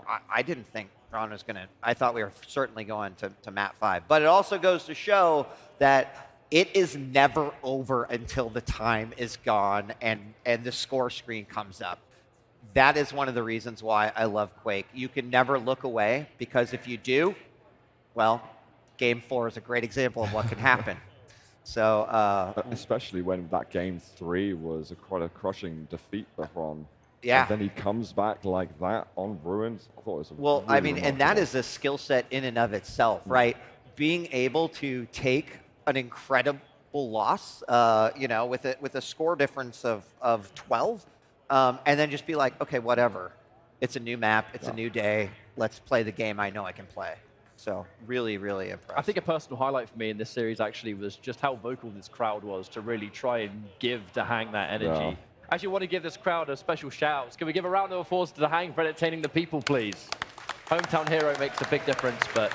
I didn't think Ron was going to. I thought we were certainly going to map 5. But it also goes to show that it is never over until the time is gone and the score screen comes up. That is one of the reasons why I love Quake. You can never look away, because if you do, well, Game 4 is a great example of what can happen. So, especially when that Game 3 was quite a crushing defeat for Ron. yeah. And then he comes back like that on Ruins. I thought it was Well, really I mean, and that remarkable. is a skill set in and of itself, right? Being able to take an incredible loss, with a score difference of 12, and then just be like, okay, whatever. It's a new map. It's a new day. Let's play the game I know I can play. So really, really impressive. I think a personal highlight for me in this series actually was just how vocal this crowd was to really try and give Dahang that energy. Yeah. I actually want to give this crowd a special shout. Can we give a round of applause to Dahang for entertaining the people, please? Hometown hero makes a big difference, but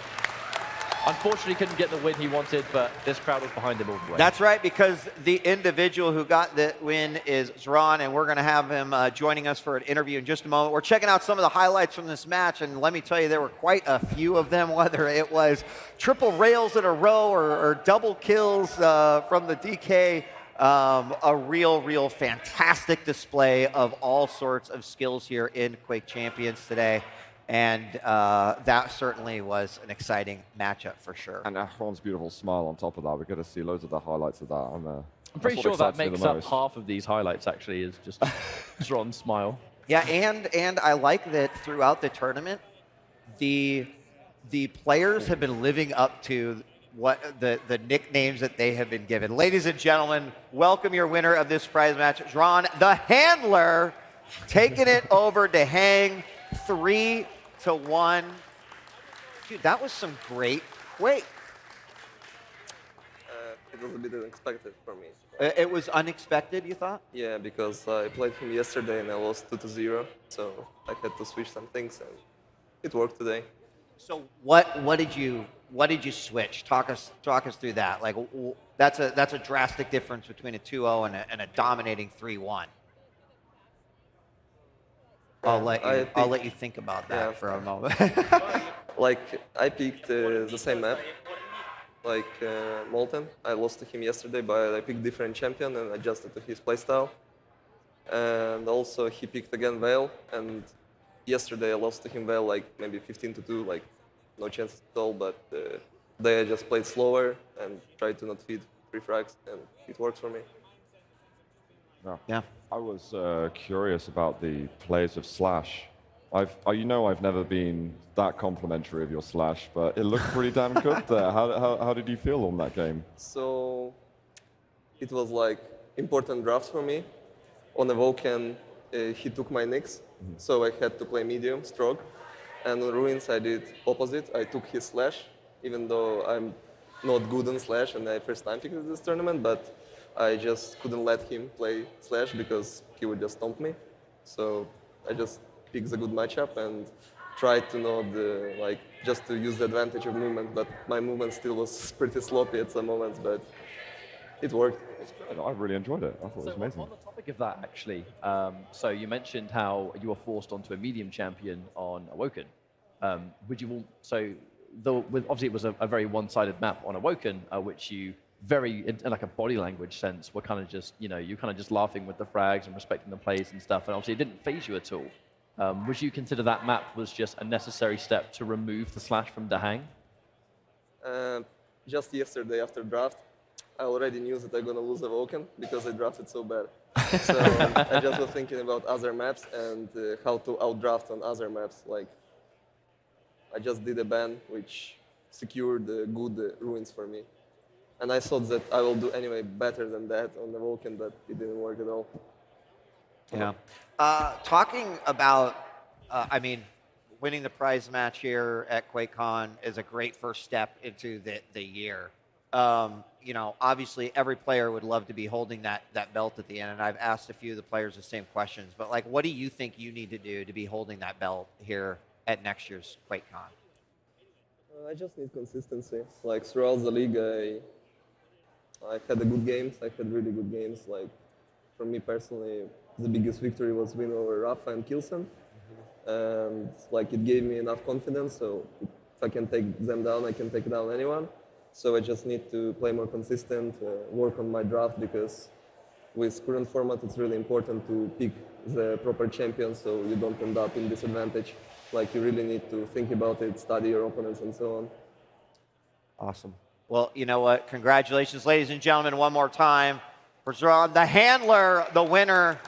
unfortunately couldn't get the win he wanted, but this crowd was behind him all the way. That's right, because the individual who got the win is Xron, and we're going to have him joining us for an interview in just a moment. We're checking out some of the highlights from this match, and let me tell you, there were quite a few of them, whether it was triple rails in a row or double kills from the DK. A real fantastic display of all sorts of skills here in Quake Champions today. And that certainly was an exciting matchup for sure. And Ron's beautiful smile on top of that. We're going to see loads of the highlights of that. I'm pretty sure that makes up half of these highlights, actually, is just Ron's smile. Yeah, and I like that throughout the tournament, the players have been living up to what the nicknames that they have been given. Ladies and gentlemen, welcome your winner of this prize match, Xron, the Handler, taking it over to Hang 3-1. Dude, that was some great Quake. It was a bit unexpected for me. It was unexpected, you thought? Yeah, because I played him yesterday and I lost 2-0, so I had to switch some things, and it worked today. So what did you switch? Talk us through that. Like that's a drastic difference between a 2-0 and a dominating 3-1. I'll let you think about that for a moment. Like, I picked the same map, like Molten. I lost to him yesterday, but I picked different champion and adjusted to his playstyle. And also he picked again Veil, and yesterday I lost to him Veil like maybe 15-2, like no chances at all, but today I just played slower and tried to not feed 3 frags, and it worked for me. Yeah. I was curious about the plays of Slash. I've never been that complimentary of your Slash, but it looked pretty damn good there. How did you feel on that game? So it was like important draft for me. On the Vulcan, he took my nicks, so I had to play medium, stroke. And on Ruins, I did opposite. I took his Slash, even though I'm not good on Slash and I first time picked this tournament, but I just couldn't let him play Slash because he would just stomp me. So I just picked a good matchup and tried to not, just to use the advantage of movement, but my movement still was pretty sloppy at some moments, but it worked. I really enjoyed it. I thought it was amazing. On the topic of that, actually, so you mentioned how you were forced onto a medium champion on Awoken. Obviously it was a very one-sided map on Awoken, which you in like a body language sense, were kind of just, you're kind of just laughing with the frags and respecting the plays and stuff, and obviously it didn't phase you at all. Would you consider that map was just a necessary step to remove the Slash from Dahang? Just yesterday after draft, I already knew that I'm going to lose Awoken because I drafted so bad. So I just was thinking about other maps and how to outdraft on other maps. Like, I just did a ban which secured good Ruins for me. And I thought that I will do anyway better than that on the Vulcan, but it didn't work at all. Yeah. Talking about, winning the prize match here at QuakeCon is a great first step into the year. Obviously every player would love to be holding that belt at the end, and I've asked a few of the players the same questions, but like, what do you think you need to do to be holding that belt here at next year's QuakeCon? I just need consistency. Like, throughout the league, I had good games. I had really good games. Like, for me personally, the biggest victory was win over Rafa and Kilson. and like it gave me enough confidence. So if I can take them down, I can take down anyone. So I just need to play more consistent, work on my draft, because with current format, it's really important to pick the proper champion so you don't end up in disadvantage. Like you really need to think about it, study your opponents, and so on. Awesome. Well, you know what? Congratulations, ladies and gentlemen, one more time for Xron, the handler, the winner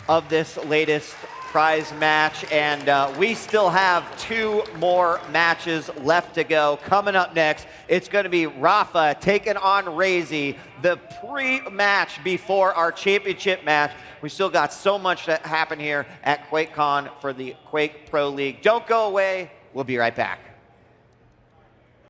of this latest prize match. And we still have 2 more matches left to go. Coming up next, it's going to be Rafa taking on Razy, the pre-match before our championship match. We still got so much to happen here at QuakeCon for the Quake Pro League. Don't go away. We'll be right back.